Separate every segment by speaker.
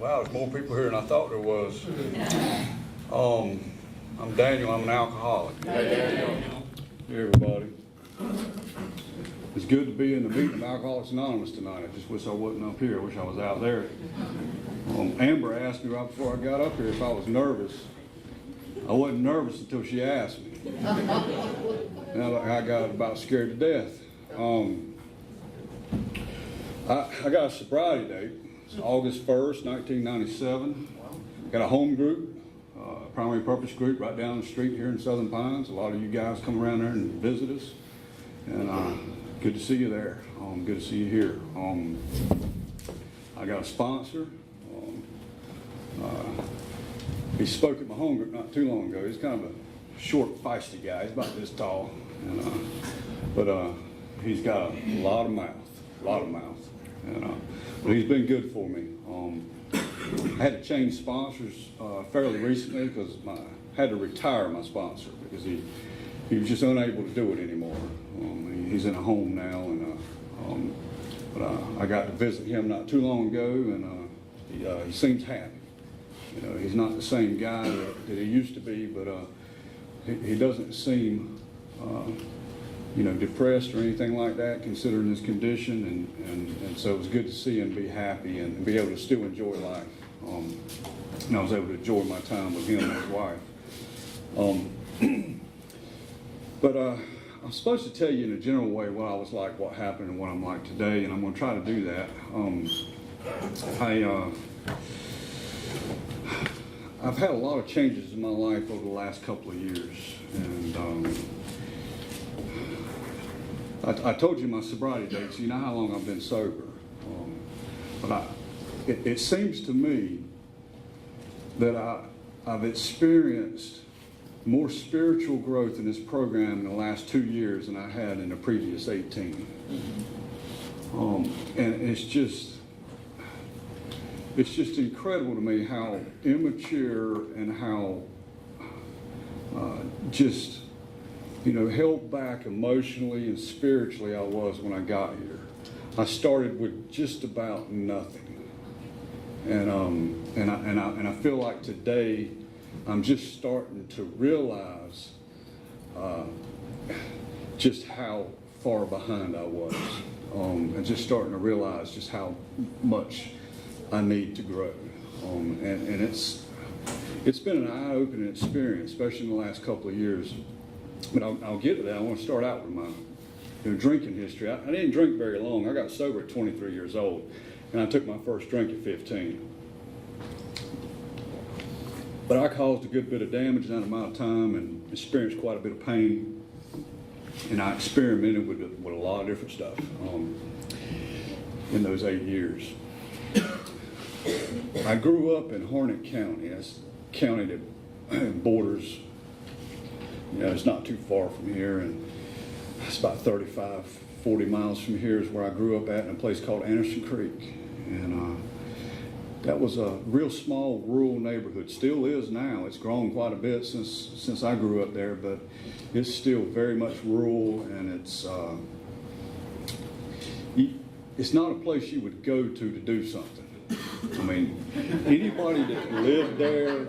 Speaker 1: Wow, there's more people here than I thought there was. I'm Daniel. I'm an alcoholic. Hey, everybody. It's good to be in the meeting of Alcoholics Anonymous tonight. I just wish I wasn't up here. I wish I was out there. Amber asked me right before I got up here if I was nervous. I wasn't nervous until she asked me. Now I got about scared to death. I got a sobriety date. It's August 1st, 1997. Got a home group, primary purpose group right down the street here in Southern Pines. A lot of you guys come around there and visit us. And good to see you there. Good to see you here. I got a sponsor. He spoke at my home group not too long ago. He's kind of a short, feisty guy. He's about this tall. But he's got a lot of mouth. But he's been good for me. I had to change sponsors fairly recently because I had to retire my sponsor because he was just unable to do it anymore. He's in a home now, but I got to visit him not too long ago, and he seems happy. You know, he's not the same guy that he used to be, but he doesn't seem depressed or anything like that, considering his condition, and so it was good to see him be happy and be able to still enjoy life. And I was able to enjoy my time with him and his wife. But I'm supposed to tell you in a general way what I was like, what happened, and what I'm like today, and I'm going to try to do that. I've had a lot of changes in my life over the last couple of years, and I told you my sobriety date, so you know how long I've been sober. But it seems to me that I've experienced more spiritual growth in this program in the last 2 years than I had in the previous 18. And it's just incredible to me how immature and how held back emotionally and spiritually I was when I got here. I started with just about nothing, and I feel like today I'm just starting to realize just how far behind I was, and just starting to realize just how much I need to grow, and it's been an eye-opening experience, especially in the last couple of years. But I'll get to that. I want to start out with my drinking history. I didn't drink very long. I got sober at 23 years old, and I took my first drink at 15. But I caused a good bit of damage in that amount of time and experienced quite a bit of pain. And I experimented with a lot of different stuff in those 8 years. I grew up in Harnett County. That's a county that borders. It's not too far from here, and it's about 35, 40 miles from here is where I grew up at in a place called Anderson Creek. And that was a real small rural neighborhood. Still is now. It's grown quite a bit since I grew up there, but it's still very much rural, and it's not a place you would go to do something. I mean, anybody that lived there,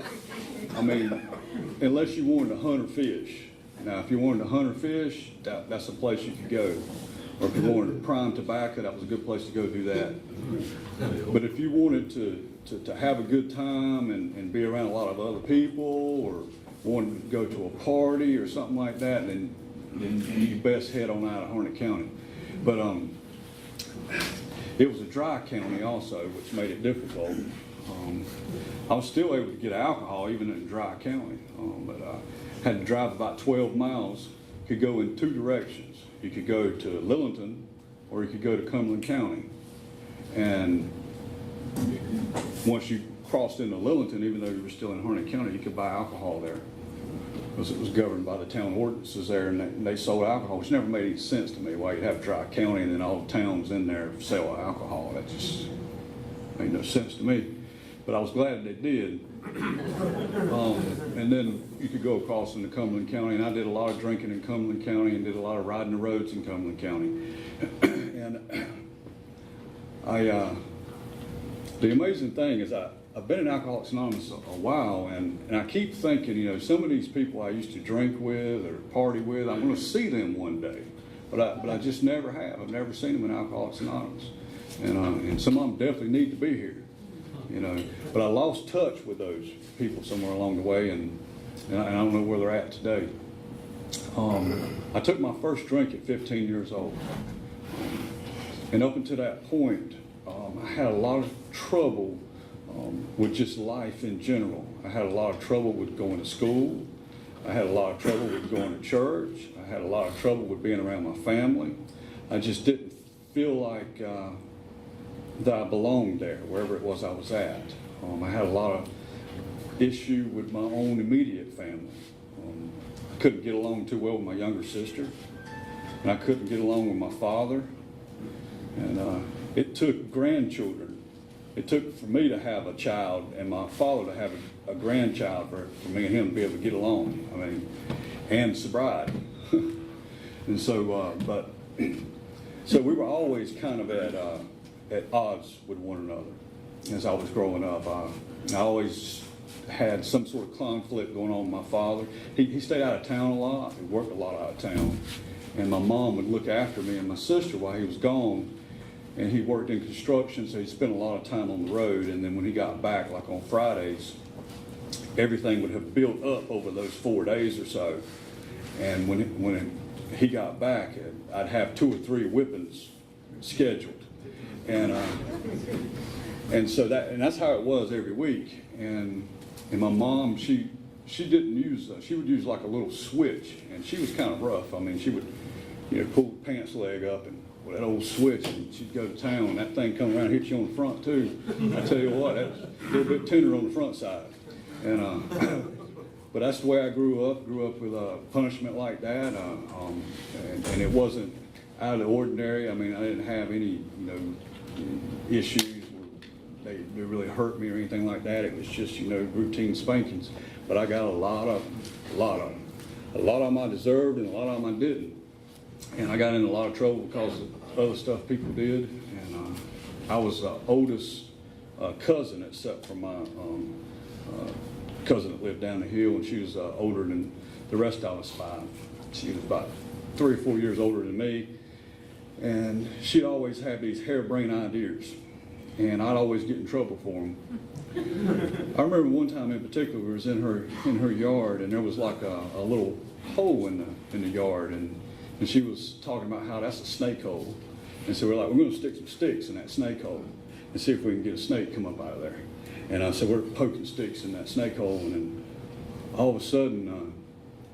Speaker 1: unless you wanted to hunt or fish. Now, if you wanted to hunt or fish, that's a place you could go. Or if you wanted to prime tobacco, that was a good place to go do that. But if you wanted to have a good time and be around a lot of other people, or wanted to go to a party or something like that, then you best head on out of Harnett County. But it was a dry county also, which made it difficult. I was still able to get alcohol even in a dry county, but I had to drive about 12 miles. Could go in two directions. You could go to Lillington, or you could go to Cumberland County. And once you crossed into Lillington, even though you were still in Harnett County, you could buy alcohol there, because it was governed by the town ordinances there, and they sold alcohol, which never made any sense to me, why you'd have dry county and then all the towns in there sell alcohol. That just made no sense to me. But I was glad they did. And then you could go across into Cumberland County, and I did a lot of drinking in Cumberland County and did a lot of riding the roads in Cumberland County. And The amazing thing is I've been in Alcoholics Anonymous a while, and I keep thinking, you know, some of these people I used to drink with or party with, I'm going to see them one day. But I just never have. I've never seen them in Alcoholics Anonymous. And some of them definitely need to be here, you know. But I lost touch with those people somewhere along the way, and I don't know where they're at today. I took my first drink at 15 years old. And up until that point, I had a lot of trouble with just life in general. I had a lot of trouble with going to school. I had a lot of trouble with going to church. I had a lot of trouble with being around my family. I just didn't feel like that I belonged there, wherever it was I was at. I had a lot of issue with my own immediate family. I couldn't get along too well with my younger sister, and I couldn't get along with my father. And it took grandchildren. It took for me to have a child and my father to have a grandchild for me and him to be able to get along. I mean, and sobriety. And so, so we were always kind of at odds with one another as I was growing up. I always had some sort of conflict going on with my father. He stayed out of town a lot. He worked a lot out of town. And my mom would look after me and my sister while he was gone. And he worked in construction, so he spent a lot of time on the road. And then when he got back, like on Fridays, everything would have built up over those 4 days or so. And when he got back, I'd have 2 or 3 whippings scheduled. And so that's how it was every week. And my mom, she didn't use, she would use like a little switch, and she was kind of rough. I mean, she would, you know, pull the pants leg up and with that old switch, and she'd go to town, and that thing come around and hit you on the front too. I tell you what, that's a little bit tender on the front side. And but that's the way I grew up with punishment like that, and it wasn't out of the ordinary. I mean, I didn't have any, you know, issues where they really hurt me or anything like that. It was just, you know, routine spankings. But I got a lot of them I deserved, and a lot of them I didn't. And I got in a lot of trouble because of other stuff people did. And I was the oldest cousin, except for my cousin that lived down the hill, and she was older than the rest of us by. She was about 3 or 4 years older than me. And she'd always have these harebrained ideas, and I'd always get in trouble for them. I remember one time in particular, we was in her yard, and there was like a little hole in the yard, and she was talking about how that's a snake hole. And so we're like, we're going to stick some sticks in that snake hole and see if we can get a snake come up out of there. And so we're poking sticks in that snake hole, and then all of a sudden,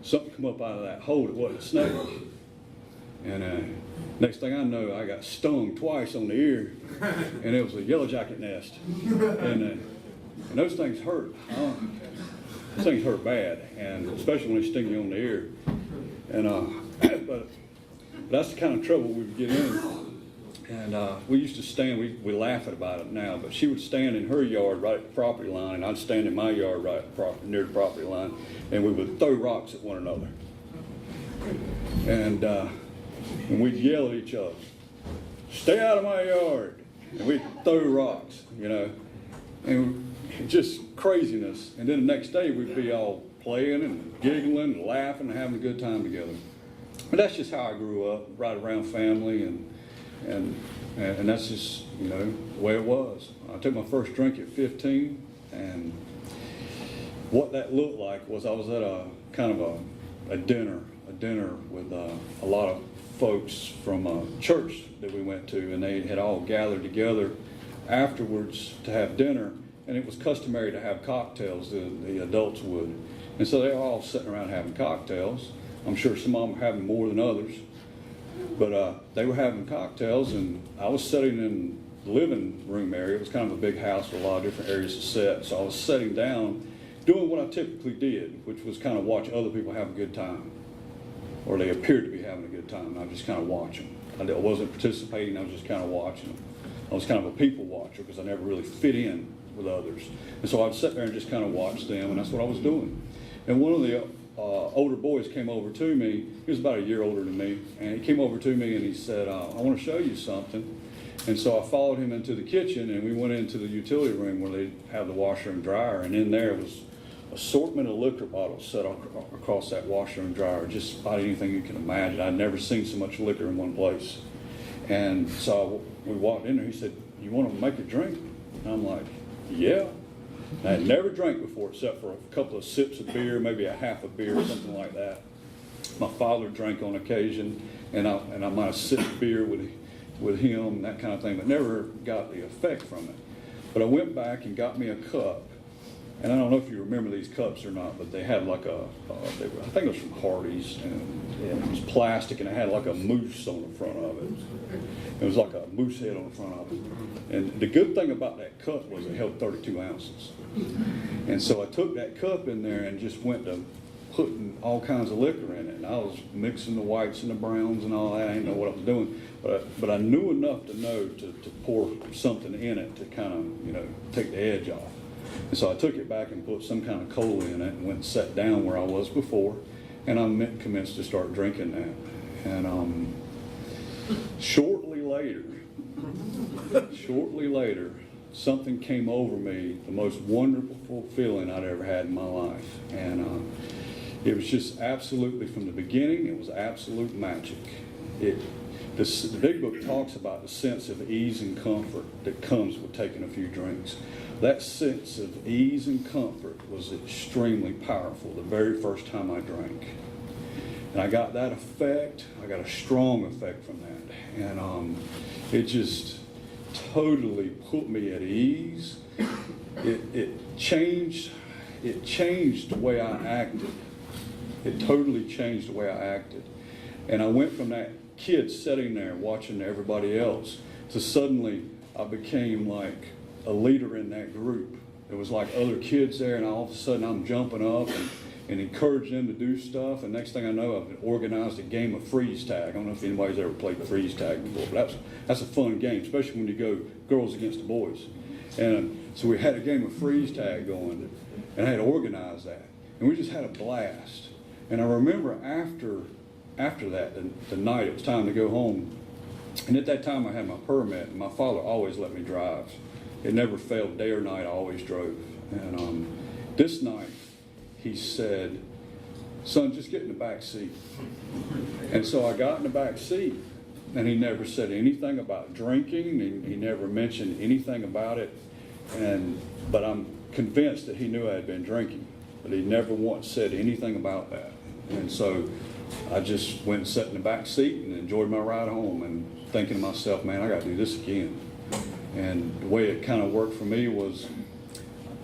Speaker 1: something come up out of that hole that wasn't a snake. And next thing I know, I got stung twice on the ear, and it was a yellow jacket nest. And those things hurt. Those things hurt bad, and especially when they sting you on the ear. And but that's the kind of trouble we would get in. And we used to stand, we laugh about it now, but she would stand in her yard right at the property line, and I'd stand in my yard right near the property line, and we would throw rocks at one another. And we'd yell at each other, "Stay out of my yard!" And we'd throw rocks, you know, and just craziness. And then the next day we'd be all playing and giggling and laughing and having a good time together. But that's just how I grew up, right around family, and that's just, you know, the way it was. I took my first drink at 15, and what that looked like was I was at a kind of a dinner with a lot of folks from a church that we went to, and they had all gathered together afterwards to have dinner, and it was customary to have cocktails, the adults would. And so they were all sitting around having cocktails. I'm sure some of them were having more than others. But they were having cocktails, and I was sitting in the living room area. It was kind of a big house with a lot of different areas to sit. So I was sitting down, doing what I typically did, which was kind of watch other people have a good time. Or they appeared to be having a good time, and I was just kind of watching. I wasn't participating, I was just kind of watching them. I was kind of a people watcher because I never really fit in with others. And so I'd sit there and just kind of watch them, and that's what I was doing. And one of the older boys came over to me. He was about a year older than me, and he came over to me and he said, "I want to show you something." And so I followed him into the kitchen, and we went into the utility room where they have the washer and dryer, and in there was assortment of liquor bottles set across that washer and dryer, just about anything you can imagine. I'd never seen so much liquor in one place. And so we walked in there, he said, "You want to make a drink?" And I'm like, "Yeah." I had never drank before except for a couple of sips of beer, maybe a half a beer or something like that. My father drank on occasion, and I might have sipped beer with him, that kind of thing, but never got the effect from it. But I went back and got me a cup, and I don't know if you remember these cups or not, but they had like I think it was from Hardee's, and it was plastic, and it had like a moose on the front of it. It was like a moose head on the front of it. And the good thing about that cup was it held 32 ounces. And so I took that cup in there and just went to putting all kinds of liquor in it. And I was mixing the whites and the browns and all that. I didn't know what I was doing. But I knew enough to know to pour something in it to kind of, take the edge off. And so I took it back and put some kind of cola in it and went and sat down where I was before. And I commenced to start drinking that. And shortly later, something came over me, the most wonderful feeling I'd ever had in my life. And it was just absolutely, from the beginning, it was absolute magic. The big book talks about the sense of ease and comfort that comes with taking a few drinks. That sense of ease and comfort was extremely powerful the very first time I drank. And I got that effect, I got a strong effect from that. And it just totally put me at ease. It changed the way I acted. It totally changed the way I acted. And I went from that kid sitting there watching everybody else to suddenly I became like a leader in that group. There was like other kids there, and all of a sudden I'm jumping up and encouraging them to do stuff. And next thing I know, I've organized a game of freeze tag. I don't know if anybody's ever played freeze tag before, but that's a fun game, especially when you go girls against the boys. And so we had a game of freeze tag going, and I had organized that. And we just had a blast. And I remember after that, the night it was time to go home, and at that time I had my permit, and my father always let me drive. It never failed, day or night, I always drove. And this night, he said, "Son, just get in the back seat." And so I got in the back seat, and he never said anything about drinking. He never mentioned anything about it. But I'm convinced that he knew I had been drinking, but he never once said anything about that. And so I just went and sat in the back seat and enjoyed my ride home, and thinking to myself, man, I got to do this again. And the way it kind of worked for me was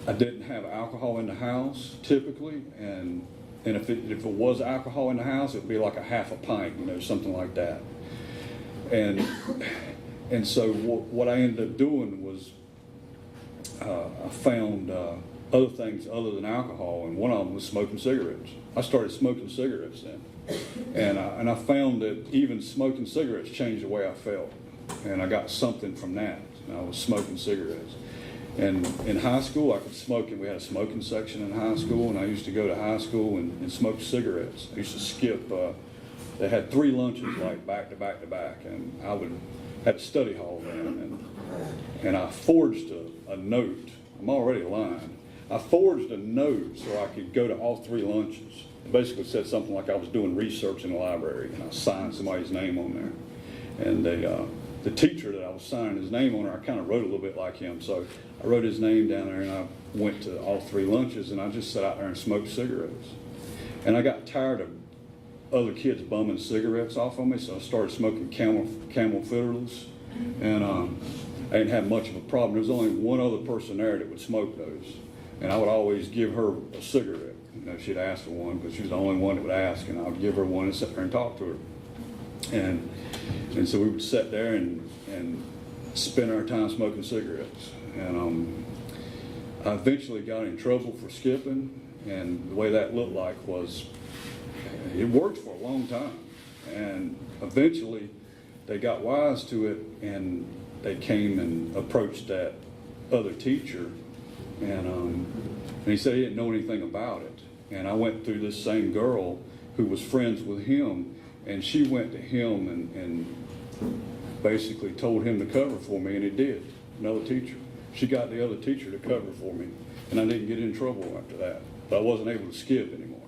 Speaker 1: I didn't have alcohol in the house typically, and if it was alcohol in the house, it would be like a half a pint, something like that. And so what I ended up doing was I found other things other than alcohol, and one of them was smoking cigarettes. I started smoking cigarettes then, and I found that even smoking cigarettes changed the way I felt, and I got something from that. I was smoking cigarettes. And in high school, I could smoke, and we had a smoking section in high school, and I used to go to high school and smoke cigarettes. I used to skip, they had 3 lunches like back to back to back, and I would have study hall then, and I forged a note. I'm already lying. I forged a note so I could go to all 3 lunches. It basically said something like I was doing research in the library, and I signed somebody's name on there. And the teacher that I was signing his name on, I kind of wrote a little bit like him, so I wrote his name down there, and I went to all 3 lunches, and I just sat out there and smoked cigarettes. And I got tired of other kids bumming cigarettes off on me, so I started smoking Camel Fiddlers, and I didn't have much of a problem. There was only one other person there that would smoke those, and I would always give her a cigarette. She'd ask for one, because she was the only one that would ask, and I would give her one and sit there and talk to her. And so we would sit there and spend our time smoking cigarettes. And I eventually got in trouble for skipping, and the way that looked like was, it worked for a long time. And eventually they got wise to it, and they came and approached that other teacher, and he said he didn't know anything about it. And I went through this same girl who was friends with him, and she went to him and basically told him to cover for me, and he did. Another teacher. She got the other teacher to cover for me, and I didn't get in trouble after that. But I wasn't able to skip anymore.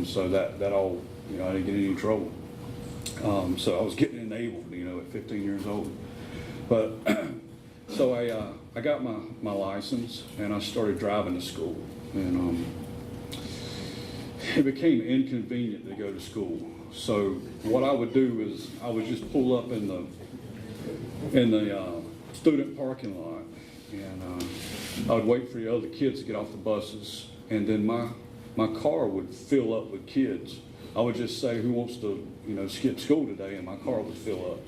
Speaker 1: So that all, I didn't get in any trouble. So I was getting enabled, at 15 years old. But so I got my license, and I started driving to school, and it became inconvenient to go to school. So what I would do is I would just pull up in the student parking lot, and I would wait for the other kids to get off the buses, and then my car would fill up with kids. I would just say, who wants to, skip school today, and my car would fill up.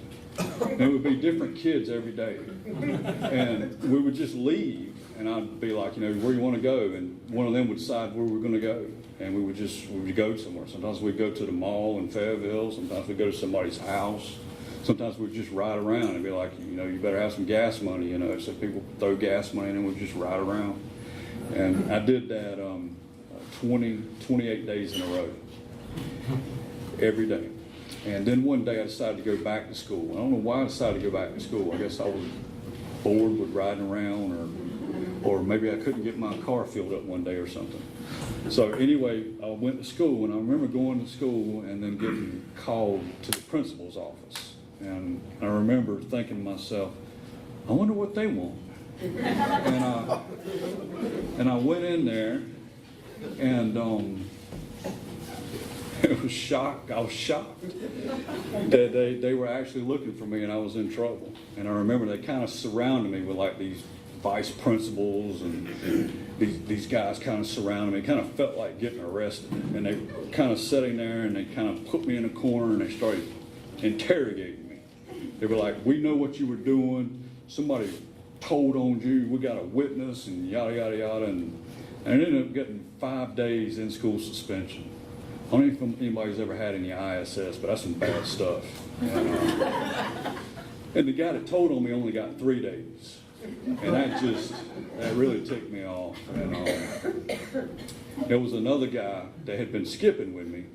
Speaker 1: And it would be different kids every day. And we would just leave, and I'd be like, where you want to go? And one of them would decide where we're going to go. And we would go somewhere. Sometimes we'd go to the mall in Fayetteville. Sometimes we'd go to somebody's house. Sometimes we'd just ride around and be like, you better have some gas money, So people throw gas money in, and we'd just ride around. And I did that 28 days in a row, every day. And then one day I decided to go back to school. I don't know why I decided to go back to school. I guess I was bored with riding around, or maybe I couldn't get my car filled up one day or something. So anyway, I went to school, and I remember going to school and then getting called to the principal's office. And I remember thinking to myself, I wonder what they want. And I went in there, and it was shocked. I was shocked that they were actually looking for me, and I was in trouble. And I remember they kind of surrounded me with like these vice principals, and these guys kind of surrounded me. It kind of felt like getting arrested. And they were kind of sitting there, and they kind of put me in a corner, and they started interrogating me. They were like, we know what you were doing. Somebody told on you. We got a witness, and yada, yada, yada. And I ended up getting 5 days in school suspension. I don't know if anybody's ever had any ISS, but that's some bad stuff. And the guy that told on me only got 3 days. And that really ticked me off. And there was another guy that had been skipping with me,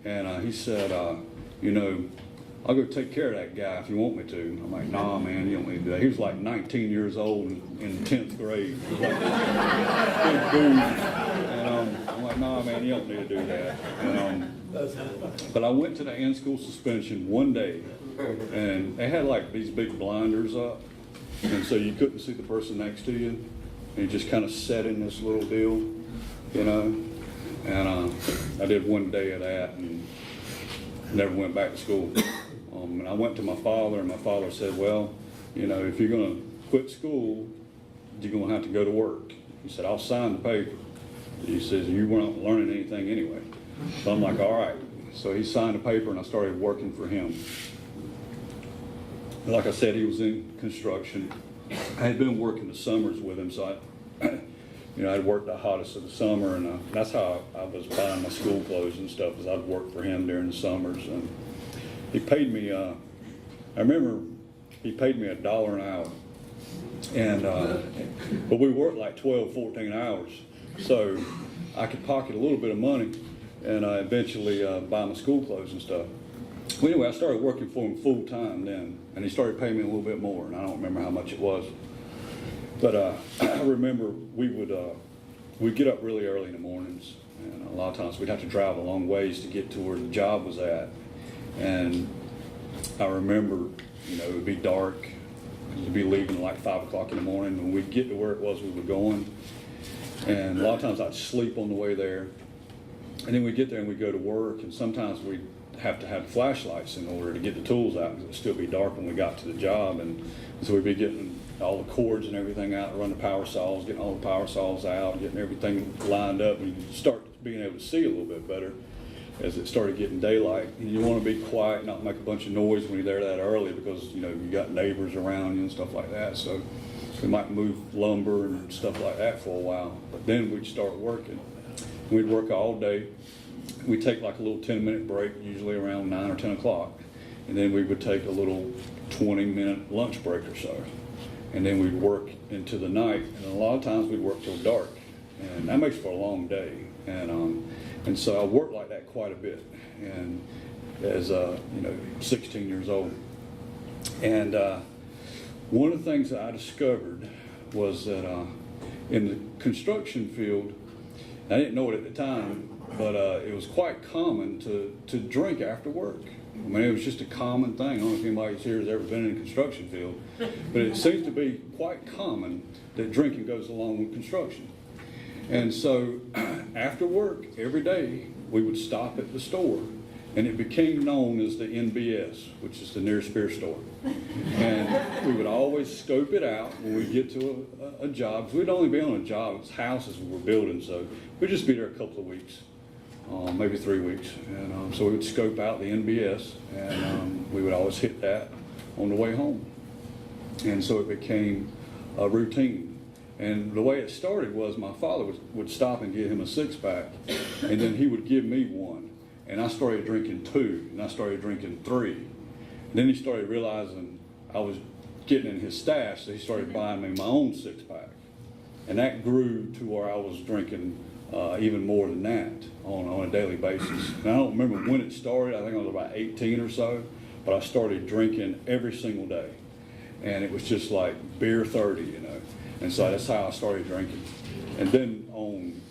Speaker 1: and he said, I'll go take care of that guy if you want me to. I'm like, nah, man, you don't need to do that. He was like 19 years old in 10th grade. He was like, big dude. And I'm like, nah, man, you don't need to do that. And, but I went to the in-school suspension one day, and they had like these big blinders up, and so you couldn't see the person next to you. And you just kind of sat in this little deal, And I did one day of that and never went back to school. And I went to my father, and my father said, well, if you're going to quit school, you're going to have to go to work. He said, I'll sign the paper. He says, you weren't learning anything anyway. So I'm like, all right. So he signed the paper, and I started working for him. Like I said, he was in construction. I had been working the summers with him, so I'd worked the hottest of the summer, and that's how I was buying my school clothes and stuff, is I'd work for him during the summers. And he paid me, I remember he paid me $1 an hour. And, but we worked like 12, 14 hours. So I could pocket a little bit of money and eventually buy my school clothes and stuff. Well, anyway, I started working for him full time then, and he started paying me a little bit more, and I don't remember how much it was. But I remember we'd get up really early in the mornings, and a lot of times we'd have to drive a long ways to get to where the job was at. And I remember, it would be dark, we'd be leaving like 5 o'clock in the morning, and we'd get to where it was we were going. And a lot of times I'd sleep on the way there, and then we'd get there and we'd go to work, and sometimes we'd have to have flashlights in order to get the tools out, because it would still be dark when we got to the job. And so we'd be getting all the cords and everything out, run the power saws, getting all the power saws out, getting everything lined up, and you start being able to see a little bit better as it started getting daylight. And you want to be quiet, not make a bunch of noise when you're there that early, because you got neighbors around you and stuff like that. So we might move lumber and stuff like that for a while. But then we'd start working. We'd work all day. We'd take like a little 10-minute break, usually around 9 or 10 o'clock. And then we would take a little 20-minute lunch break or so. And then we'd work into the night. And a lot of times we'd work till dark. And that makes for a long day. And so I worked like that quite a bit. And as 16 years old. And one of the things that I discovered was that in the construction field, I didn't know it at the time, but it was quite common to drink after work. I mean, it was just a common thing. I don't know if anybody here has ever been in the construction field, but it seems to be quite common that drinking goes along with construction. And so after work, every day, we would stop at the store, and it became known as the NBS, which is the nearest beer store. And we would always scope it out when we get to a job. We'd only be on a job, it's houses we were building, so we'd just be there a couple of weeks, maybe 3 weeks. And so we would scope out the NBS, and we would always hit that on the way home. And so it became a routine. And the way it started was my father would stop and get him a six-pack, and then he would give me one. And I started drinking 2, and I started drinking 3. And then he started realizing I was getting in his stash, so he started buying me my own six-pack. And that grew to where I was drinking even more than that on a daily basis. And I don't remember when it started. I think I was about 18 or so, but I started drinking every single day. And it was just like beer 30, you know. And so that's how I started drinking. And then on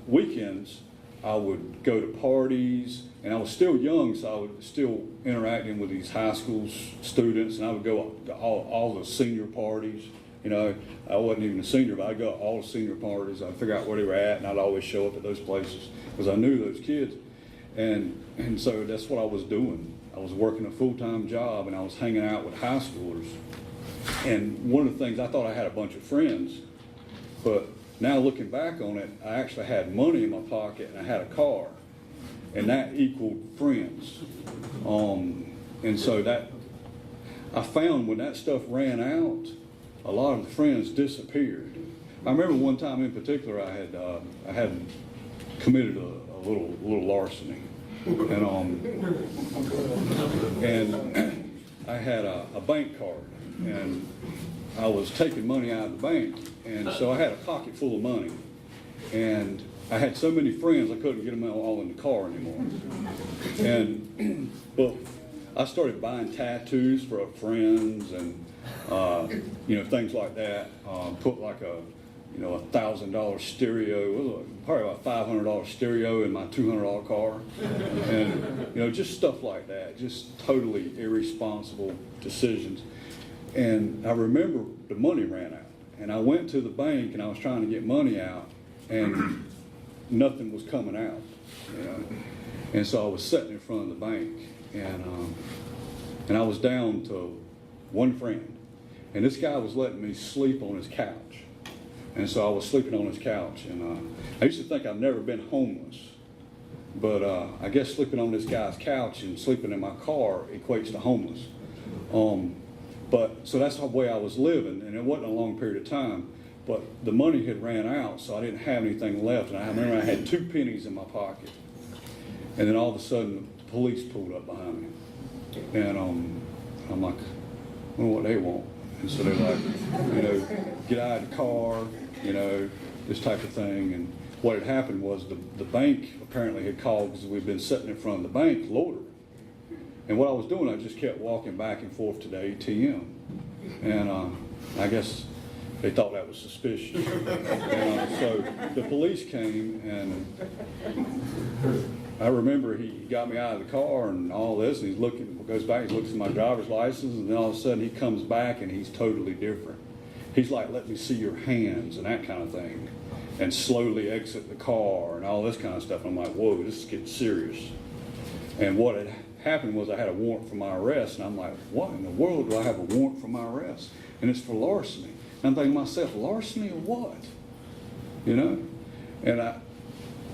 Speaker 1: weekends, I would go to parties, and I was still young, so I was still interacting with these high school students, and I would go to all the senior parties. You know, I wasn't even a senior, but I'd go to all the senior parties. I'd figure out where they were at, and I'd always show up at those places because I knew those kids. And so that's what I was doing. I was working a full-time job, and I was hanging out with high schoolers. And one of the things, I thought I had a bunch of friends, but now looking back on it, I actually had money in my pocket and I had a car, and that equaled friends. And so that, I found when that stuff ran out, a lot of the friends disappeared. I remember one time in particular, I had committed a little larceny, and I had a bank card, and I was taking money out of the bank, and so I had a pocket full of money, and I had so many friends I couldn't get them all in the car anymore. And but I started buying tattoos for friends, and you know, things like that. Put like a $1,000 stereo, probably about $500 stereo in my $200 car, and just stuff like that. Just totally irresponsible decisions. And I remember the money ran out, and I went to the bank and I was trying to get money out, and nothing was coming out. And so I was sitting in front of the bank, and I was down to one friend, and this guy was letting me sleep on his couch. And so I was sleeping on his couch, and I used to think I've never been homeless, but I guess sleeping on this guy's couch and sleeping in my car equates to homeless. But so that's the way I was living, and it wasn't a long period of time, but the money had ran out, so I didn't have anything left. And I remember I had 2 pennies in my pocket, and then all of a sudden the police pulled up behind me, and I'm like, I wonder what they want. And so they're like, get out of the car, this type of thing. And what had happened was the bank apparently had called because we'd been sitting in front of the bank loitering. And what I was doing, I just kept walking back and forth to the ATM. And I guess they thought that was suspicious. And so the police came, and I remember he got me out of the car and all this, and goes back, he looks at my driver's license, and then all of a sudden he comes back and he's totally different. He's like, let me see your hands and that kind of thing, and slowly exit the car and all this kind of stuff. And I'm like, whoa, this is getting serious. And what had happened was I had a warrant for my arrest, and I'm like, what in the world do I have a warrant for my arrest? And it's for larceny. And I'm thinking to myself, larceny of what? And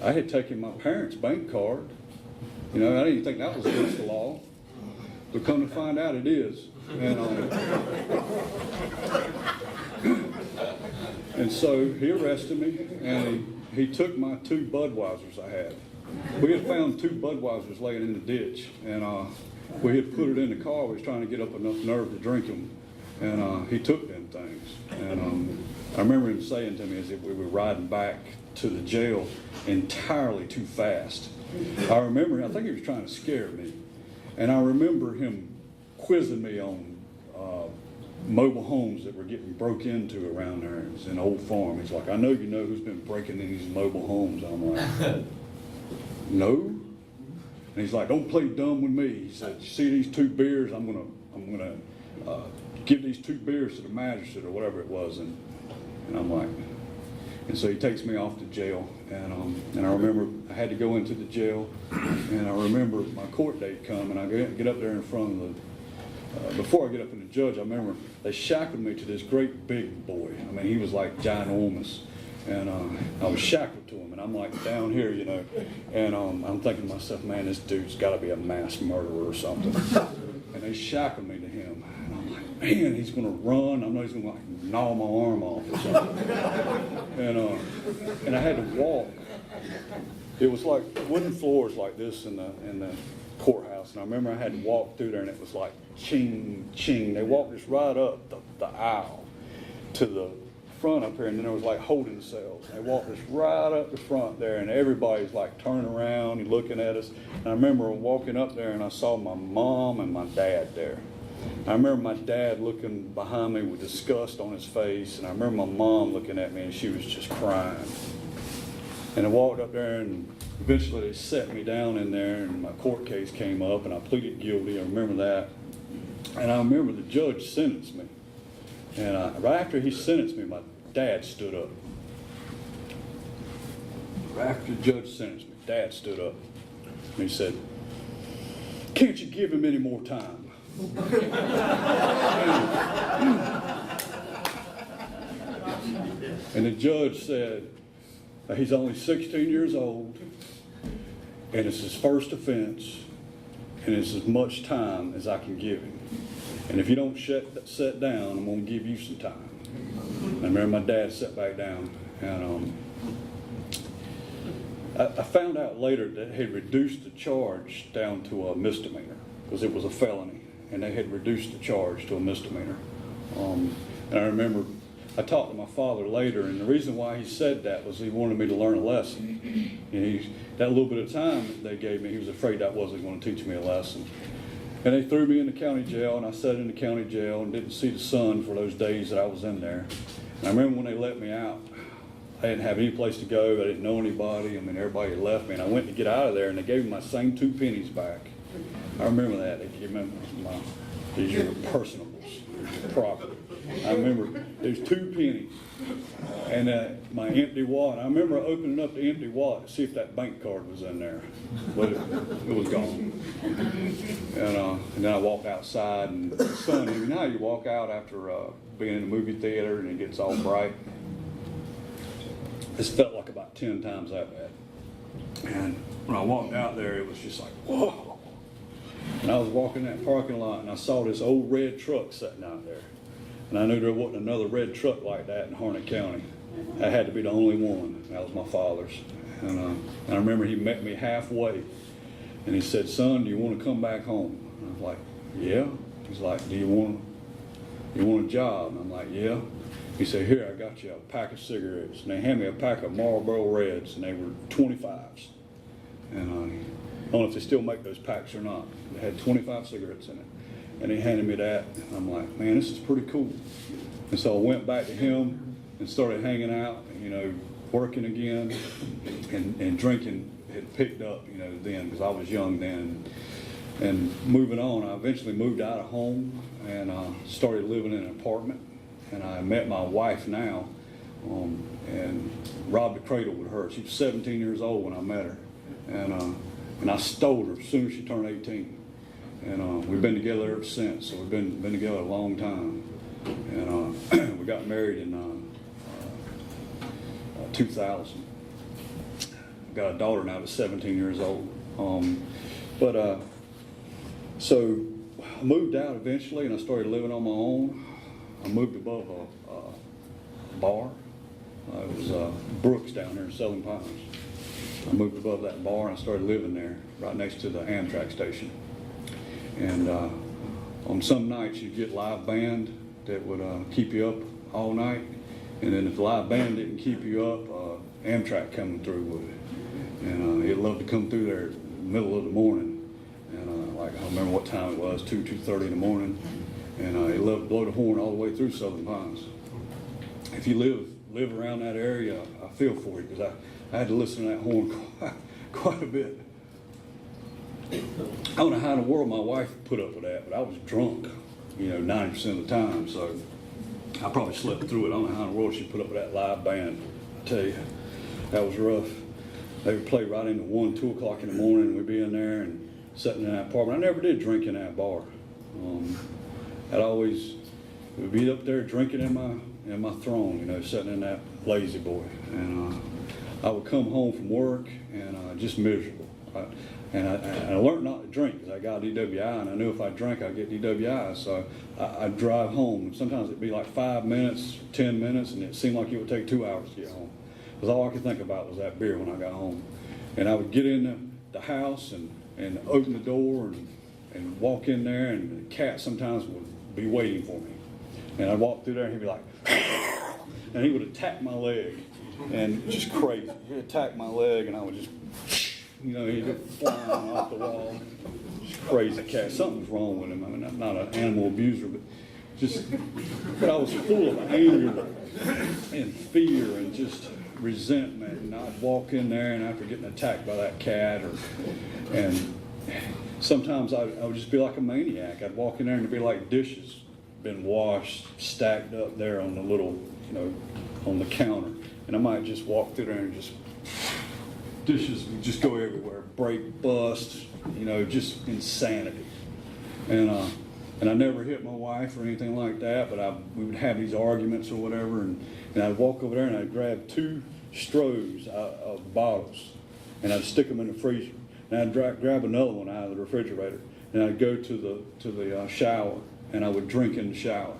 Speaker 1: I had taken my parents' bank card. I didn't even think that was against the law. But come to find out it is. And so he arrested me, and he took my 2 Budweisers I had. We had found 2 Budweisers laying in the ditch, and we had put it in the car. We was trying to get up enough nerve to drink them, and he took them things. And I remember him saying to me as if we were riding back to the jail entirely too fast. I think he was trying to scare me, and I remember him quizzing me on mobile homes that were getting broke into around there. It was an old farm. He's like, I know you know who's been breaking in these mobile homes. I'm like, no. And he's like, don't play dumb with me. He said, you see these 2 beers? I'm gonna give these 2 beers to the magistrate or whatever it was. And I'm like, and so he takes me off to jail. And I remember I had to go into the jail. And I remember my court date come, and I get up there in front of the before I get up in the judge, I remember they shackled me to this great big boy. I mean, he was like ginormous. And I was shackled to him, and I'm like down here, you know. And I'm thinking to myself, man, this dude's got to be a mass murderer or something. And they shackled me to him. And I'm like, man, he's going to run. I know he's going to like gnaw my arm off or something. And I had to walk. It was like wooden floors like this in the courthouse, and I remember I had to walk through there, and it was like ching, ching. They walked us right up the aisle to the front up here, and then there was like holding cells. They walked us right up the front there, and everybody's like turning around and looking at us. And I remember walking up there, and I saw my mom and my dad there. I remember my dad looking behind me with disgust on his face, and I remember my mom looking at me, and she was just crying. And I walked up there, and eventually they set me down in there, and my court case came up, and I pleaded guilty. I remember that. And I remember the judge sentenced me. And right after he sentenced me, my dad stood up. Right after the judge sentenced me, Dad stood up. And he said, can't you give him any more time? And the judge said, he's only 16 years old, and it's his first offense, and it's as much time as I can give him. And if you don't sit down, I'm going to give you some time. And I remember my dad sat back down, and I found out later that they had reduced the charge down to a misdemeanor because it was a felony, and they had reduced the charge to a misdemeanor. And I remember I talked to my father later, and the reason why he said that was he wanted me to learn a lesson. And that little bit of time that they gave me, he was afraid that wasn't going to teach me a lesson. And they threw me in the county jail, and I sat in the county jail and didn't see the sun for those days that I was in there. And I remember when they let me out, I didn't have any place to go. I didn't know anybody. I mean, everybody had left me. And I went to get out of there, and they gave me my same 2 pennies back. I remember that. They gave me these are personables, property. I remember there's 2 pennies and my empty wallet. I remember opening up the empty wallet to see if that bank card was in there, but it was gone. And then I walked outside, and the sun, you know how you walk out after being in a movie theater and it gets all bright? This felt like about 10 times that bad. And when I walked out there, it was just like, whoa. And I was walking that parking lot, and I saw this old red truck sitting out there. And I knew there wasn't another red truck like that in Harnett County. I had to be the only one. That was my father's. And I remember he met me halfway, and he said, son, do you want to come back home? And I was like, yeah. He's like, do you want a job? And I'm like, yeah. He said, here, I got you a pack of cigarettes. And they handed me a pack of Marlboro Reds, and they were 25s. And I don't know if they still make those packs or not. They had 25 cigarettes in it. And he handed me that, and I'm like, man, this is pretty cool. And so I went back to him and started hanging out, working again, and drinking had picked up, then, because I was young then. And moving on, I eventually moved out of home and started living in an apartment. And I met my wife now, and robbed the cradle with her. She was 17 years old when I met her. And I stole her as soon as she turned 18. And we've been together ever since, so we've been together a long time. And we got married in 2000. Got a daughter now that's 17 years old. So I moved out eventually, and I started living on my own. I moved above a bar. It was Brooks down here in Southern Pines. I moved above that bar, and I started living there, right next to the Amtrak station. And on some nights you'd get live band that would keep you up all night. And then if the live band didn't keep you up, Amtrak coming through would. And it'd love to come through there in the middle of the morning. And I remember what time it was, 2:30 in the morning. and he loved to blow the horn all the way through Southern Pines. If you live around that area, I feel for you, because I had to listen to that horn quite a bit. I don't know how in the world my wife put up with that, but I was drunk, 90% of the time, so I probably slept through it. I don't know how in the world she put up with that live band. I tell you, that was rough. They would play right into 1, 2 o'clock in the morning, and we'd be in there and sitting in that apartment. I never did drink in that bar. I'd always would be up there drinking in my throne, sitting in that lazy boy. And I would come home from work and just miserable. And I learned not to drink because I got DWI, and I knew if I drank I'd get DWI. So I'd drive home. Sometimes it'd be like 5 minutes, 10 minutes, and it seemed like it would take 2 hours to get home. Because all I could think about was that beer when I got home. And I would get in the house and open the door and walk in there, and the cat sometimes would be waiting for me. And I'd walk through there and he'd be like, and he would attack my leg. And just crazy. He'd attack my leg and I would just, he'd go flying off the wall. Just crazy cat. Something's wrong with him. I mean, I'm not an animal abuser, but I was full of anger and fear and just resentment. And I'd walk in there, and after getting attacked by that cat, and sometimes I would just be like a maniac. I'd walk in there and it'd be like dishes been washed, stacked up there on the little, on the counter. And I might just walk through there and just, dishes would just go everywhere, break, bust, just insanity. And I never hit my wife or anything like that, but we would have these arguments or whatever, and I'd walk over there and I'd grab 2 Strohs out of bottles, and I'd stick them in the freezer. And I'd grab another one out of the refrigerator, and I'd go to the shower, and I would drink in the shower.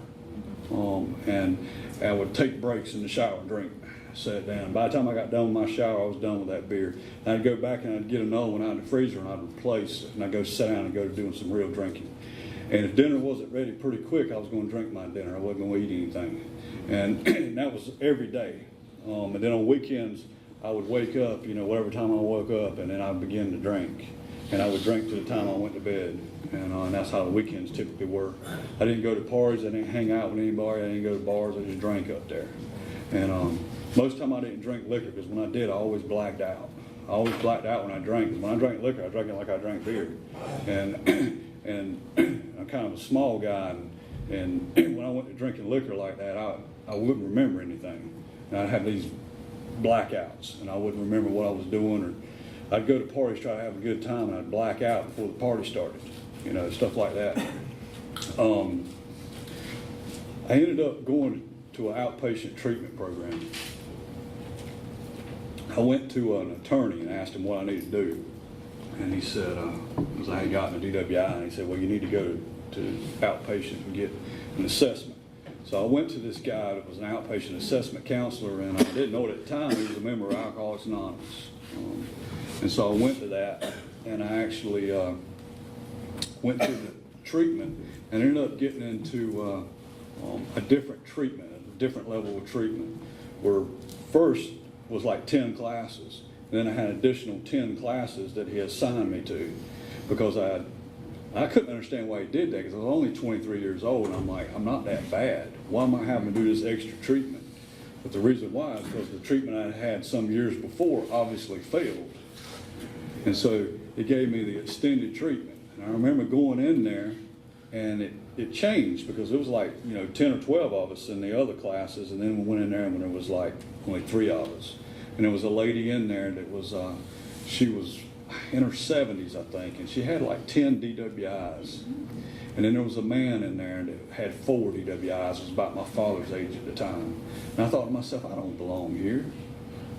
Speaker 1: And I would take breaks in the shower and drink, sit down. By the time I got done with my shower, I was done with that beer. And I'd go back and I'd get another one out of the freezer, and I'd replace it, and I'd go sit down and go to doing some real drinking. And if dinner wasn't ready pretty quick, I was going to drink my dinner. I wasn't going to eat anything. And that was every day. And then on weekends, I would wake up, whatever time I woke up, and then I'd begin to drink. And I would drink to the time I went to bed. And that's how the weekends typically were. I didn't go to parties. I didn't hang out with anybody. I didn't go to bars. I just drank up there. And most of the time I didn't drink liquor, because when I did, I always blacked out. I always blacked out when I drank. When I drank liquor, I drank it like I drank beer. And I'm kind of a small guy, and when I went to drinking liquor like that, I wouldn't remember anything. And I'd have these blackouts, and I wouldn't remember what I was doing, or I'd go to parties, try to have a good time, and I'd black out before the party started, stuff like that. I ended up going to an outpatient treatment program. I went to an attorney and asked him what I needed to do. And he said, because I had gotten a DWI, and he said, well, you need to go to outpatient and get an assessment. So I went to this guy that was an outpatient assessment counselor, and I didn't know it at the time. He was a member of Alcoholics Anonymous. And so I went to that, and I actually went through the treatment and ended up getting into a different treatment, a different level of treatment, where first was like 10 classes. And then I had additional 10 classes that he assigned me to, because I couldn't understand why he did that, because I was only 23 years old, and I'm like, I'm not that bad. Why am I having to do this extra treatment? But the reason why is because the treatment I had some years before obviously failed. And so he gave me the extended treatment. And I remember going in there, and it changed, because it was like, 10 or 12 of us in the other classes, and then we went in there and there was like only 3 of us. And there was a lady in there that was, she was in her 70s, I think, and she had like 10 DWIs. And then there was a man in there that had 4 DWIs. It was about my father's age at the time. And I thought to myself, I don't belong here.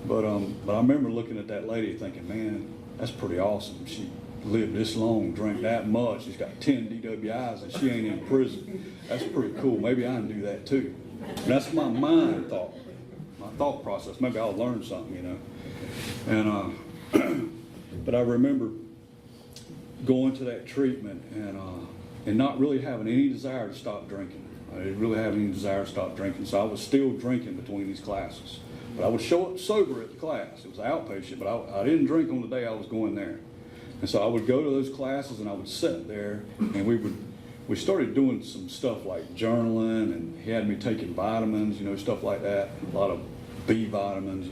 Speaker 1: But I remember looking at that lady thinking, man, that's pretty awesome. She lived this long, drank that much. She's got 10 DWIs, and she ain't in prison. That's pretty cool. Maybe I can do that too. And that's my mind thought. My thought process. Maybe I'll learn something, And but I remember going to that treatment and not really having any desire to stop drinking. I didn't really have any desire to stop drinking, so I was still drinking between these classes. But I would show up sober at the class. It was outpatient, but I didn't drink on the day I was going there. And so I would go to those classes, and I would sit there, and we would we started doing some stuff like journaling, and he had me taking vitamins, stuff like that, a lot of B vitamins,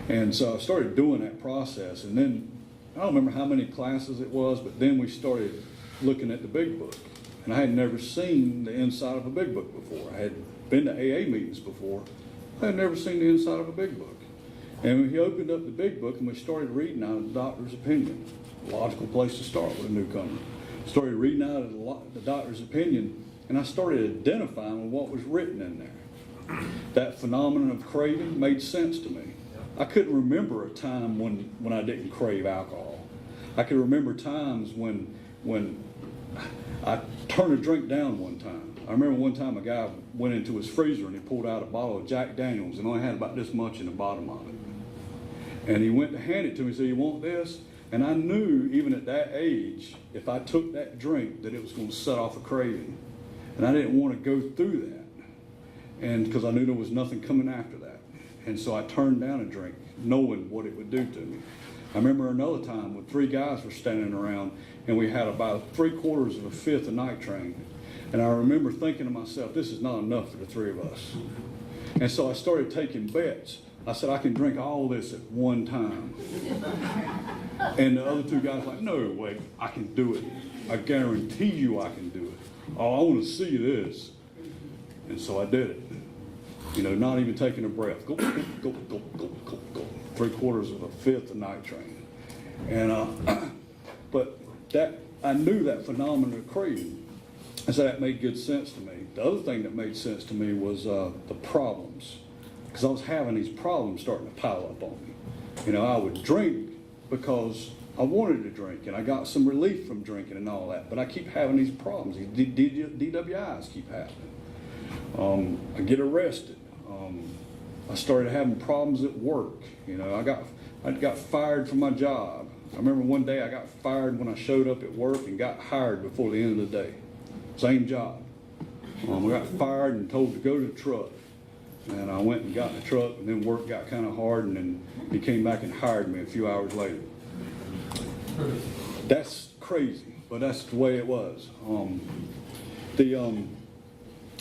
Speaker 1: And so I started doing that process, and then I don't remember how many classes it was, but then we started looking at the big book. And I had never seen the inside of a big book before. I had been to AA meetings before. I had never seen the inside of a big book. And he opened up the big book and we started reading out of the doctor's opinion. Logical place to start with a newcomer. Started reading out of the doctor's opinion, and I started identifying with what was written in there. That phenomenon of craving made sense to me. I couldn't remember a time when I didn't crave alcohol. I could remember times when I turned a drink down one time. I remember one time a guy went into his freezer and he pulled out a bottle of Jack Daniels and only had about this much in the bottom of it. And he went to hand it to me and said, "You want this?" And I knew even at that age, if I took that drink, that it was going to set off a craving. And I didn't want to go through that. And because I knew there was nothing coming after that. And so I turned down a drink, knowing what it would do to me. I remember another time when 3 guys were standing around and we had about 3/4 of a fifth of night train. And I remember thinking to myself, this is not enough for the 3 of us. And so I started taking bets. I said, I can drink all this at one time. And the other 2 guys were like, no way, I can do it. I guarantee you I can do it. Oh, I want to see this. And so I did it. Not even taking a breath. Go, go, go, go, go, go, go. 3/4 of a fifth of night train. And, but I knew that phenomenon of craving. And so that made good sense to me. The other thing that made sense to me was the problems. Because I was having these problems starting to pile up on me. I would drink because I wanted to drink, and I got some relief from drinking and all that. But I keep having these problems. These DWIs keep happening. I get arrested. I started having problems at work. I got fired from my job. I remember one day I got fired when I showed up at work and got hired before the end of the day. Same job. I got fired and told to go to the truck. And I went and got in the truck, and then work got kind of hard, and then he came back and hired me a few hours later. That's crazy, but that's the way it was.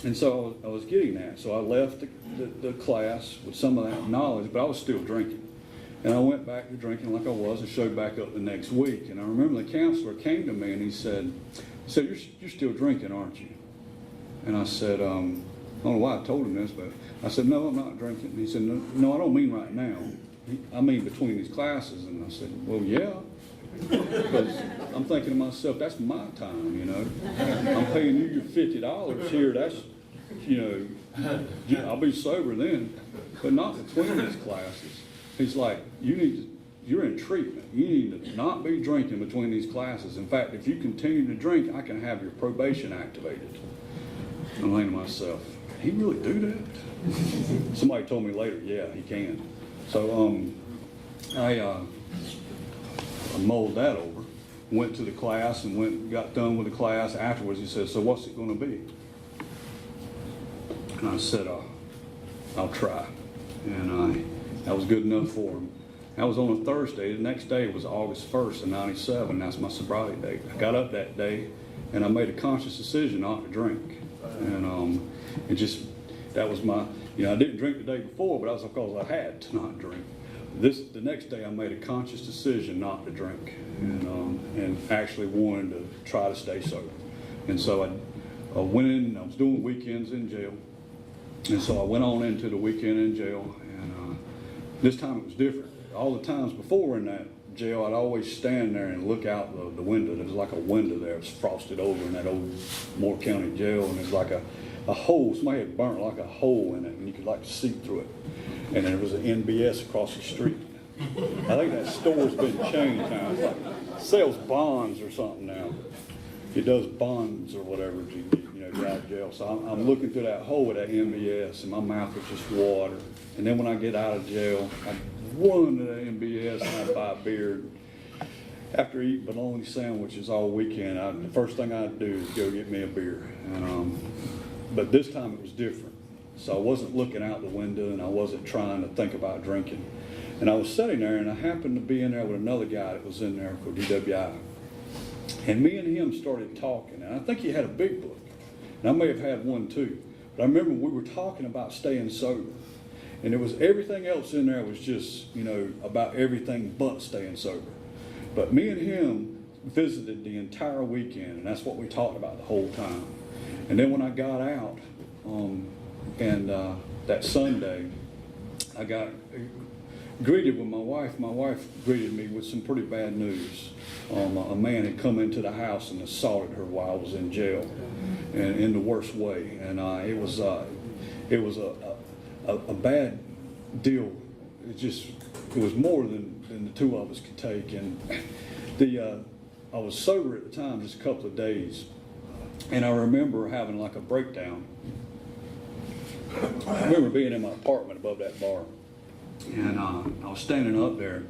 Speaker 1: And so I was getting that. So I left the class with some of that knowledge, but I was still drinking. And I went back to drinking like I was and showed back up the next week. And I remember the counselor came to me and he said, you're still drinking, aren't you? And I said, I don't know why I told him this, but I said, no, I'm not drinking. And he said, no, I don't mean right now. I mean between these classes. And I said, well, yeah. Because I'm thinking to myself, that's my time, I'm paying you your $50 here. That's, I'll be sober then, but not between these classes. He's like, you're in treatment. You need to not be drinking between these classes. In fact, if you continue to drink, I can have your probation activated. I'm thinking to myself, he really do that? Somebody told me later, yeah, he can. So I mulled that over, went to the class and got done with the class. Afterwards, he said, so what's it going to be? And I said, I'll try. And that was good enough for him. That was on a Thursday. The next day was August 1st of '97. That's my sobriety date. I got up that day and I made a conscious decision not to drink. And that was my, I didn't drink the day before, but that was because I had to not drink. The next day I made a conscious decision not to drink and actually wanted to try to stay sober. And so I went in, I was doing weekends in jail. And so I went on into the weekend in jail, and this time it was different. All the times before in that jail, I'd always stand there and look out the window. There was like a window there. It was frosted over in that old Moore County jail, and there's like a hole. Somebody had burnt like a hole in it, and you could like see through it. And there was an NBS across the street. I think that store's been changed now. It's like sells bonds or something now. It does bonds or whatever to get out of jail. So I'm looking through that hole with that MBS, and my mouth was just water. And then when I get out of jail, I run to the MBS and I buy a beer. After eating bologna sandwiches all weekend, the first thing I'd do is go get me a beer. But this time it was different. So I wasn't looking out the window and I wasn't trying to think about drinking. And I was sitting there and I happened to be in there with another guy that was in there for DWI. And me and him started talking, and I think he had a big book, and I may have had one too. But I remember we were talking about staying sober, and it was everything else in there was just, about everything but staying sober. But me and him visited the entire weekend, and that's what we talked about the whole time. And then when I got out, that Sunday, I got greeted with my wife. My wife greeted me with some pretty bad news. A man had come into the house and assaulted her while I was in jail, and in the worst way. And it was a bad deal. It was more than the two of us could take. And I was sober at the time, just a couple of days, and I remember having like a breakdown. I remember being in my apartment above that bar, and I was standing up there,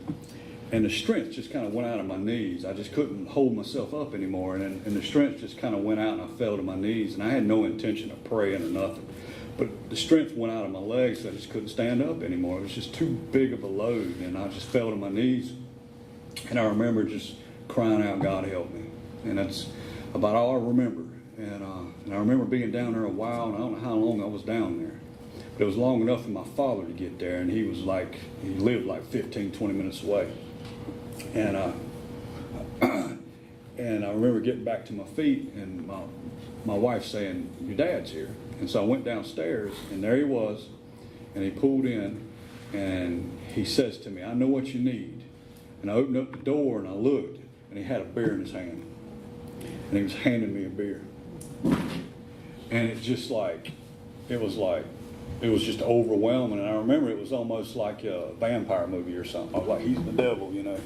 Speaker 1: and the strength just kind of went out of my knees. I just couldn't hold myself up anymore, and the strength just kind of went out, and I fell to my knees, and I had no intention of praying or nothing. But the strength went out of my legs, so I just couldn't stand up anymore. It was just too big of a load, and I just fell to my knees, and I remember just crying out, "God help me." And that's about all I remember. And I remember being down there a while, and I don't know how long I was down there. But it was long enough for my father to get there, and he lived like 15, 20 minutes away. And and I remember getting back to my feet, and my wife saying, "Your dad's here." And so I went downstairs, and there he was, and he pulled in, and he says to me, "I know what you need." And I opened up the door, and I looked, and he had a beer in his hand, and he was handing me a beer. And it just it was just overwhelming. And I remember it was almost like a vampire movie or something. I was like, "He's the devil," And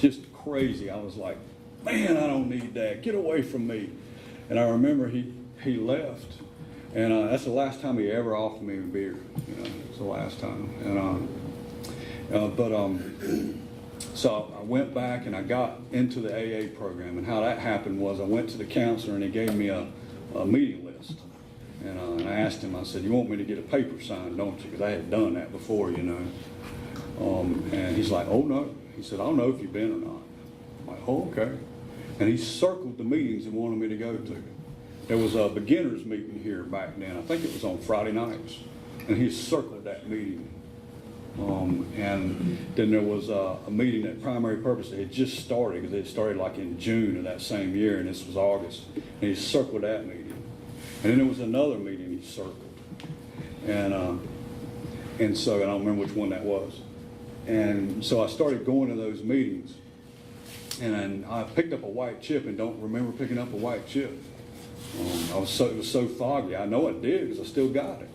Speaker 1: just crazy. I was like, "Man, I don't need that. Get away from me." And I remember he left, and that's the last time he ever offered me a beer. It's the last time. And so I went back and I got into the AA program, and how that happened was I went to the counselor, and he gave me a meeting list. And I asked him, I said, "You want me to get a paper signed, don't you?" Because I had done that before, And he's like, "Oh, no." He said, "I'll know if you've been or not." I'm like, "Oh, okay." And he circled the meetings he wanted me to go to. There was a beginners meeting here back then. I think it was on Friday nights. And he circled that meeting. And then there was a meeting at Primary Purpose that had just started, because it started like in June of that same year, and this was August. And he circled that meeting. And then there was another meeting he circled. And so I don't remember which one that was. And so I started going to those meetings. And I picked up a white chip and don't remember picking up a white chip. It was so foggy. I know I did because I still got it.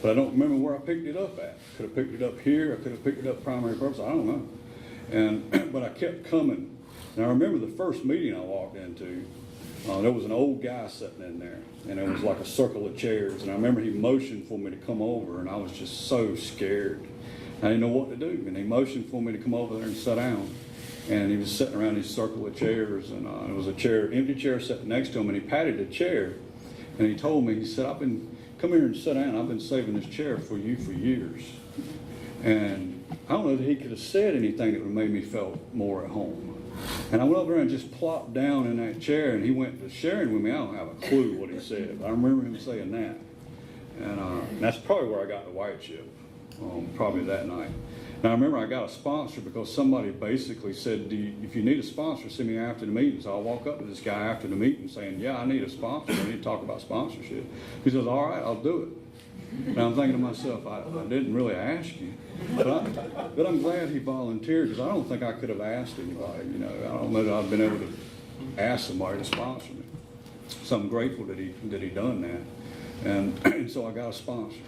Speaker 1: But I don't remember where I picked it up at. Could have picked it up here. I could have picked it up Primary Purpose. I don't know. But I kept coming. And I remember the first meeting I walked into, there was an old guy sitting in there. And it was like a circle of chairs. And I remember he motioned for me to come over. And I was just so scared. I didn't know what to do. And he motioned for me to come over there and sit down. And he was sitting around his circle of chairs. And there was empty chair sitting next to him. And he patted the chair. And he told me, he said, "Come here and sit down. I've been saving this chair for you for years." And I don't know that he could have said anything that would have made me feel more at home. And I went over there and just plopped down in that chair, and he went to sharing with me. I don't have a clue what he said, but I remember him saying that. And that's probably where I got the white chip, probably that night. Now I remember I got a sponsor because somebody basically said, "If you need a sponsor, see me after the meeting." So I walk up to this guy after the meeting saying, "Yeah, I need a sponsor. I need to talk about sponsorship." He says, "All right, I'll do it." And I'm thinking to myself, I didn't really ask you, but I'm glad he volunteered, because I don't think I could have asked anybody. I don't know that I've been able to ask somebody to sponsor me. So I'm grateful that he done that, and so I got a sponsor.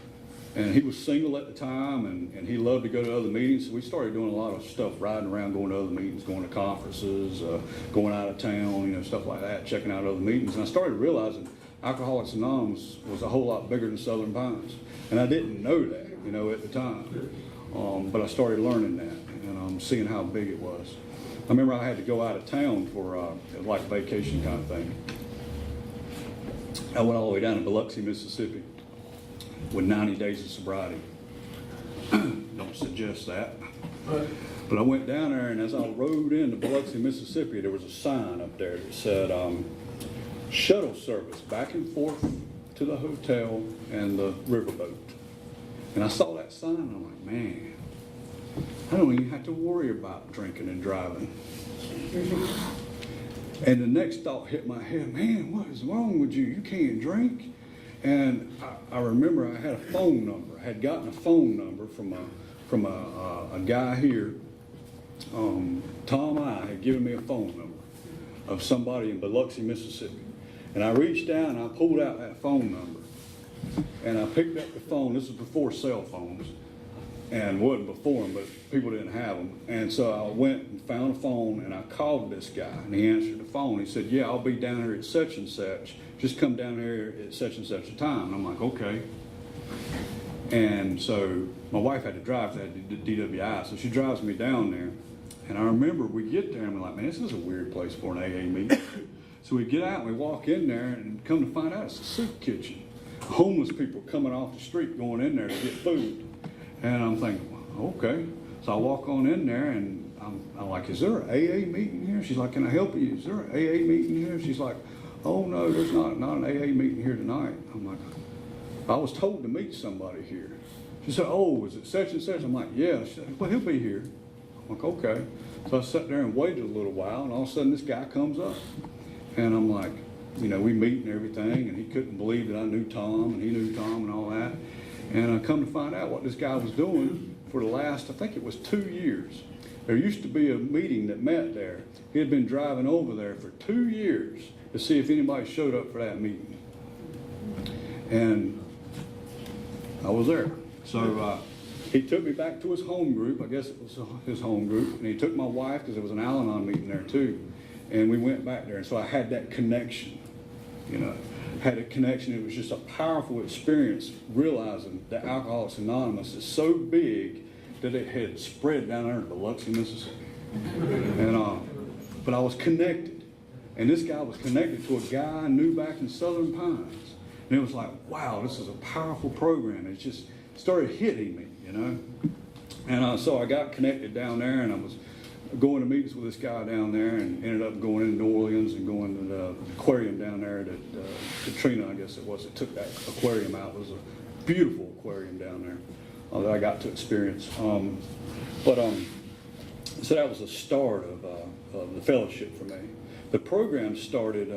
Speaker 1: And he was single at the time, and he loved to go to other meetings. So we started doing a lot of stuff, riding around, going to other meetings, going to conferences, going out of town, stuff like that, checking out other meetings. And I started realizing Alcoholics Anonymous was a whole lot bigger than Southern Pines. And I didn't know that, at the time. But I started learning that and seeing how big it was. I remember I had to go out of town for like a vacation kind of thing. I went all the way down to Biloxi, Mississippi, with 90 days of sobriety. Don't suggest that. But I went down there, and as I rode into Biloxi, Mississippi, there was a sign up there that said shuttle service back and forth to the hotel and the riverboat. And I saw that sign, and I'm like, man, I don't even have to worry about drinking and driving. And the next thought hit my head, man, what is wrong with you? You can't drink? And I remember I had a phone number. I had gotten a phone number from a guy here. Tom I had given me a phone number of somebody in Biloxi, Mississippi. And I reached down and I pulled out that phone number. And I picked up the phone. This was before cell phones. And wasn't before them, but people didn't have them. And so I went and found a phone, and I called this guy, and he answered the phone. He said, yeah, I'll be down here at such and such. Just come down here at such and such a time. And I'm like, okay. And so my wife had to drive to that DWI, so she drives me down there. And I remember we get there, and I'm like, man, this is a weird place for an AA meeting. So we get out, and we walk in there, and come to find out it's a soup kitchen. Homeless people coming off the street going in there to get food. And I'm thinking, well, okay. So I walk on in there, and I'm like, is there an AA meeting here? She's like, can I help you? Is there an AA meeting here? She's like, oh, no, there's not an AA meeting here tonight. I'm like, I was told to meet somebody here. She said, oh, is it such and such? I'm like, yeah. She said, well, he'll be here. I'm like, okay. So I sat there and waited a little while, and all of a sudden this guy comes up. And I'm like, you know, we meet and everything, and he couldn't believe that I knew Tom, and he knew Tom and all that. And I come to find out what this guy was doing for the last, I think it was 2 years. There used to be a meeting that met there. He had been driving over there for 2 years to see if anybody showed up for that meeting. And I was there. So he took me back to his home group. I guess it was his home group. And he took my wife, because there was an Al-Anon meeting there too. And we went back there. And so I had that connection, you know. Had a connection. It was just a powerful experience, realizing that Alcoholics Anonymous is so big that it had spread down there in Biloxi, Mississippi. And but I was connected, and this guy was connected to a guy I knew back in Southern Pines, and it was like, wow, this is a powerful program. It just started hitting me, you know. And so I got connected down there, and I was going to meetings with this guy down there, and ended up going into New Orleans and going to the aquarium down there that Katrina, I guess it was, that took that aquarium out. It was a beautiful aquarium down there that I got to experience. So that was the start of the fellowship for me. The program started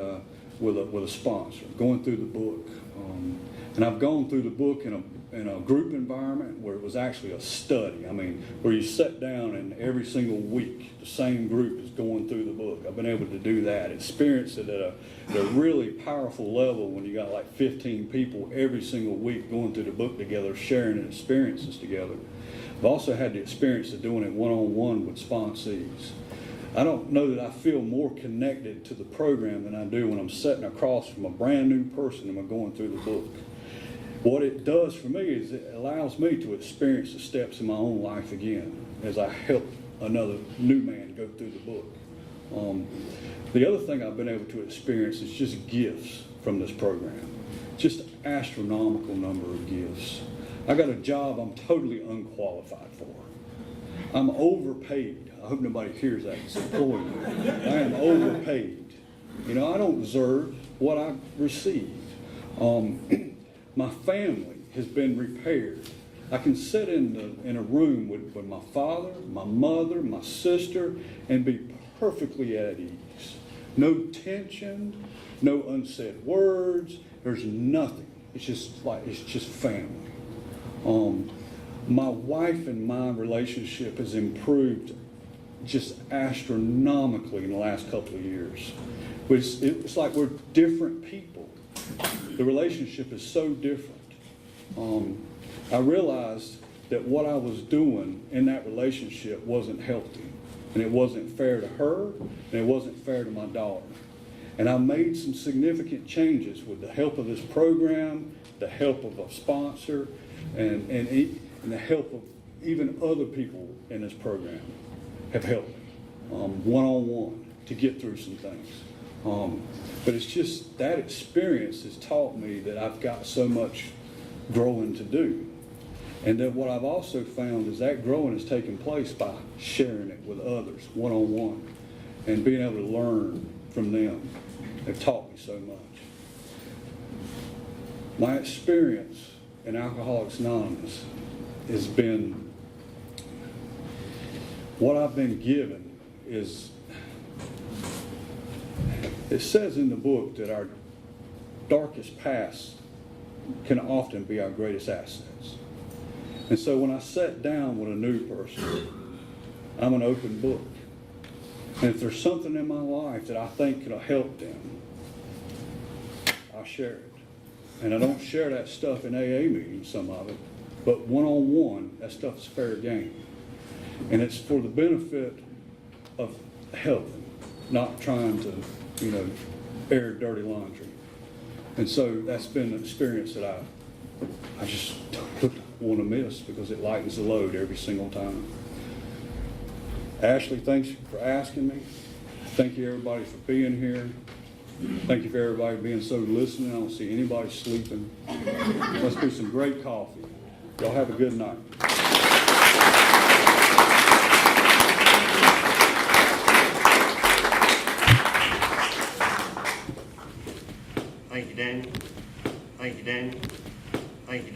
Speaker 1: with a sponsor, going through the book. And I've gone through the book in a group environment where it was actually a study. I mean, where you sit down and every single week the same group is going through the book. I've been able to do that, experience it at a really powerful level when you got like 15 people every single week going through the book together, sharing experiences together. I've also had the experience of doing it one-on-one with sponsees. I don't know that I feel more connected to the program than I do when I'm sitting across from a brand new person and I'm going through the book. What it does for me is it allows me to experience the steps in my own life again as I help another new man go through the book. The other thing I've been able to experience is just gifts from this program. Just an astronomical number of gifts. I got a job I'm totally unqualified for. I'm overpaid. I hope nobody hears that. It's employment. I am overpaid. You know, I don't deserve what I receive. My family has been repaired. I can sit in a room with my father, my mother, my sister, and be perfectly at ease. No tension, no unsaid words. There's nothing. It's just family. My wife and my relationship has improved just astronomically in the last couple of years. It's like we're different people. The relationship is so different. I realized that what I was doing in that relationship wasn't healthy, and it wasn't fair to her, and it wasn't fair to my daughter. And I made some significant changes with the help of this program, the help of a sponsor, and the help of even other people in this program have helped me one-on-one to get through some things. But it's just that experience has taught me that I've got so much growing to do. And then what I've also found is that growing is taking place by sharing it with others, one-on-one, and being able to learn from them. They've taught me so much. My experience in Alcoholics Anonymous has been, what I've been given is, it says in the book that our darkest past can often be our greatest assets. And so when I sit down with a new person, I'm an open book. And if there's something in my life that I think could help them, I'll share it. And I don't share that stuff in AA meetings, some of it, but one-on-one, that stuff's fair game. And it's for the benefit of helping, not trying to, air dirty laundry. And so that's been an experience that I just don't want to miss, because it lightens the load every single time. Ashley, thanks for asking me. Thank you everybody for being here. Thank you for everybody being so listening. I don't see anybody sleeping. Must be some great coffee. Y'all have a good night.
Speaker 2: Thank you, Daniel. Thank you, Daniel. Thank you, Daniel.